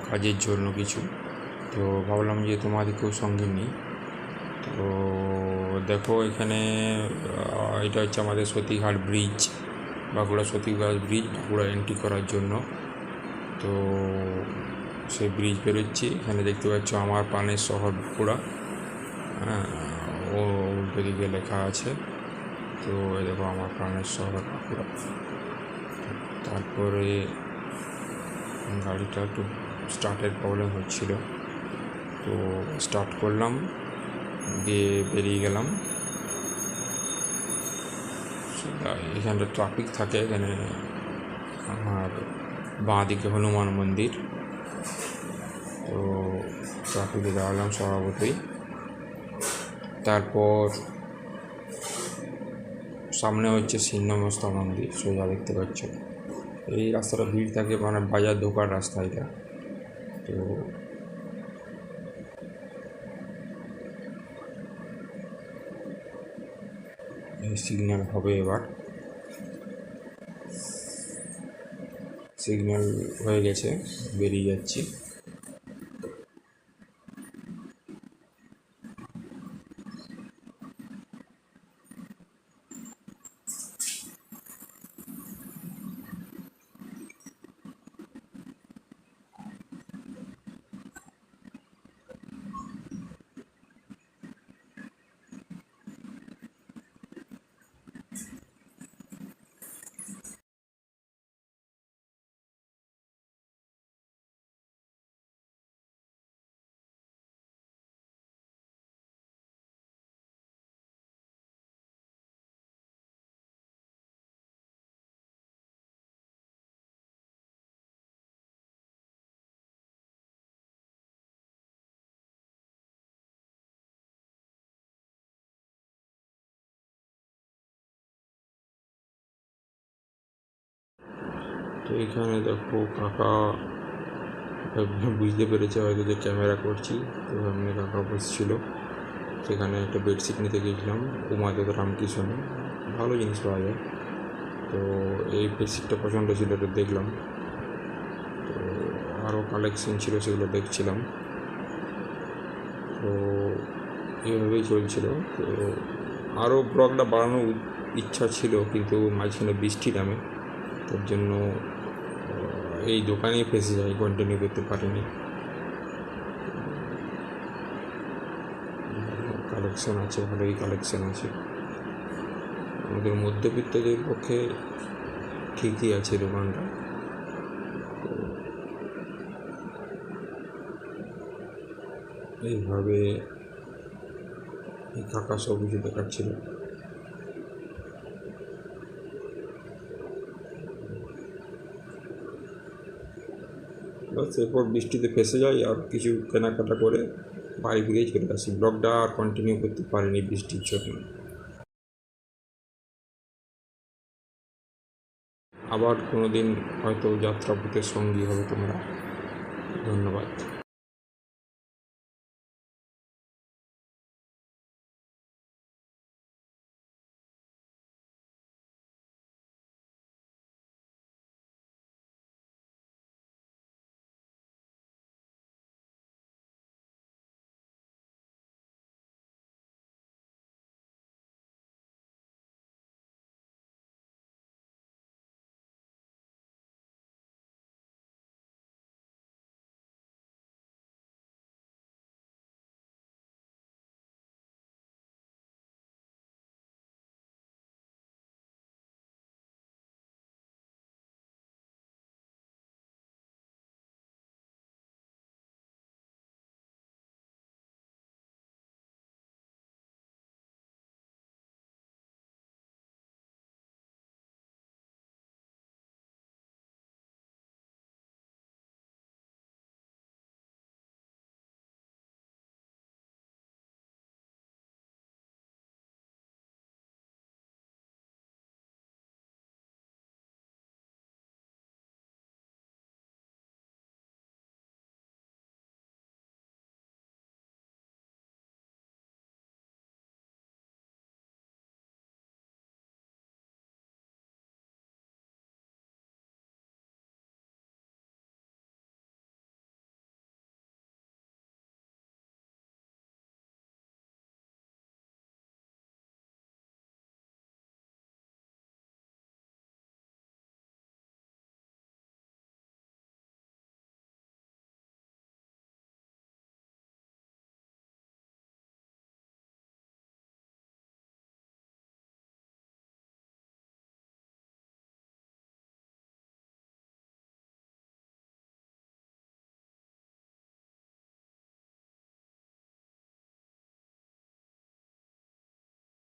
কাজের জন্য কিছু, তো ভাবলাম যে তোমাদেরকেও সঙ্গে নিই। তো দেখো এখানে এটা হচ্ছে আমাদের Satighat bridge, Bankura Satighat bridge, Bankura entry করার জন্য। তো সেই ব্রিজ বেরোচ্ছি, এখানে দেখতে পাচ্ছ আমার প্রাণের শহর বাঁকুড়া, হ্যাঁ, ও উল্টো দিকে লেখা আছে। তো দেখো আমার প্রাণের শহর বাঁকুড়া। তারপরে গাড়িটা একটু স্টার্টের প্রবলেম হচ্ছিল, তো স্টার্ট করলাম, দিয়ে বেরিয়ে গেলাম। এখানটা ট্রাফিক থাকে, এখানে আমার বাঁ দিকে হনুমান মন্দির, তো ট্রাফিকে দাঁড়ালাম স্বভাবতই। তারপর সামনে হচ্ছে ছিন্নমস্তা মন্দির, সোজা দেখতে পাচ্ছ। এই রাস্তাটা ভিড় থাকে, মানে বাজার ঢোকার রাস্তা এটা। তো এই সিগন্যাল হবে, এবার সিগন্যাল হয়ে গেছে, বেরিয়ে যাচ্ছি। তো এখানে দেখো কাকা বুঝতে পেরেছে হয়তো যে ক্যামেরা করছি, তো এমনি কাকা বসছিল। সেখানে একটা বেডশিট নিতে গিয়েছিলাম উমাদেব রামকৃষ্ণে, ভালো জিনিস পাওয়া যায়। তো এই বেডশিটটা পছন্দ ছিল, এটা দেখলাম। তো আরও কালেকশন ছিল, সেগুলো দেখছিলাম। তো এইভাবেই চলছিল। তো আরও ব্লগটা বাড়ানোর ইচ্ছা ছিল, কিন্তু মাঝখানে বৃষ্টি নামে, তার জন্য এই দোকানেই ফেসে যাই, কন্টিনিউ করতে পারিনি। কালেকশন আছে, ভালোই কালেকশন আছে। আমাদের মধ্যবিত্তদের পক্ষে ঠিকই আছে দোকানটা। এইভাবে এই কাকা সব কিছু দেখাচ্ছিল। বাস এরপর বৃষ্টিতে ফেসে যাই, আর কিছু কেনাকাটা করে বাড়ি ফিরেই চলে আসি। ব্লগটা আর কন্টিনিউ করতে পারিনি বৃষ্টির জন্য। আবার কোনো দিন হয়তো যাত্রাপথের সঙ্গী হবে তোমরা। ধন্যবাদ।